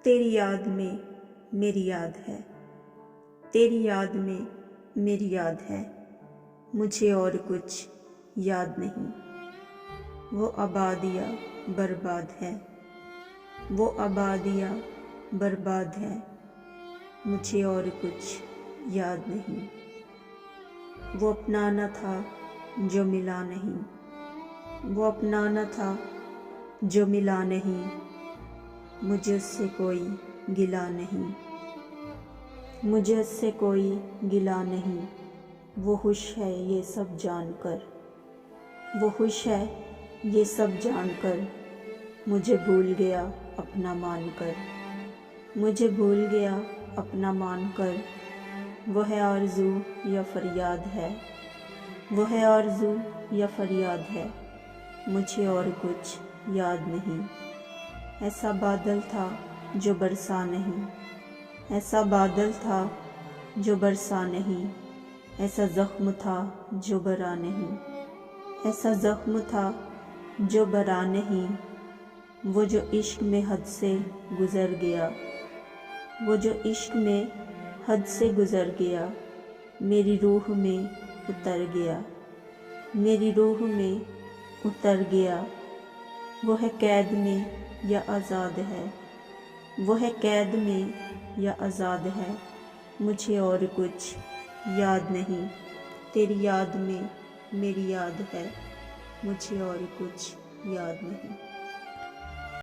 تیری یاد میں میری یاد ہے، تیری یاد میں میری یاد ہے، مجھے اور کچھ یاد نہیں۔ وہ آبادیاں برباد ہے، وہ آبادیاں برباد ہے، مجھے اور کچھ یاد نہیں۔ وہ اپنانا تھا جو ملا نہیں، وہ اپنانا تھا جو ملا نہیں، مجھے اس سے کوئی گلہ نہیں، مجھے اس سے کوئی گلہ نہیں۔ وہ خوش ہے یہ سب جان کر، وہ خوش ہے یہ سب جان کر، مجھے بھول گیا اپنا مان کر، مجھے بھول گیا اپنا مان کر۔ وہ ہے آرزو یا فریاد ہے، وہ ہے آرزو یا فریاد ہے، مجھے اور کچھ یاد نہیں۔ ایسا بادل تھا جو برسا نہیں، ایسا بادل تھا جو برسا نہیں، ایسا زخم تھا جو بھرا نہیں، ایسا زخم تھا جو بھرا نہیں۔ وہ جو عشق میں حد سے گزر گیا، وہ جو عشق میں حد سے گزر گیا، میری روح میں اتر گیا، میری روح میں اتر گیا۔ وہ ہے قید میں یا آزاد ہے، وہ ہے قید میں یا آزاد ہے، مجھے اور کچھ یاد نہیں۔ تیری یاد میں میری یاد ہے، مجھے اور کچھ یاد نہیں۔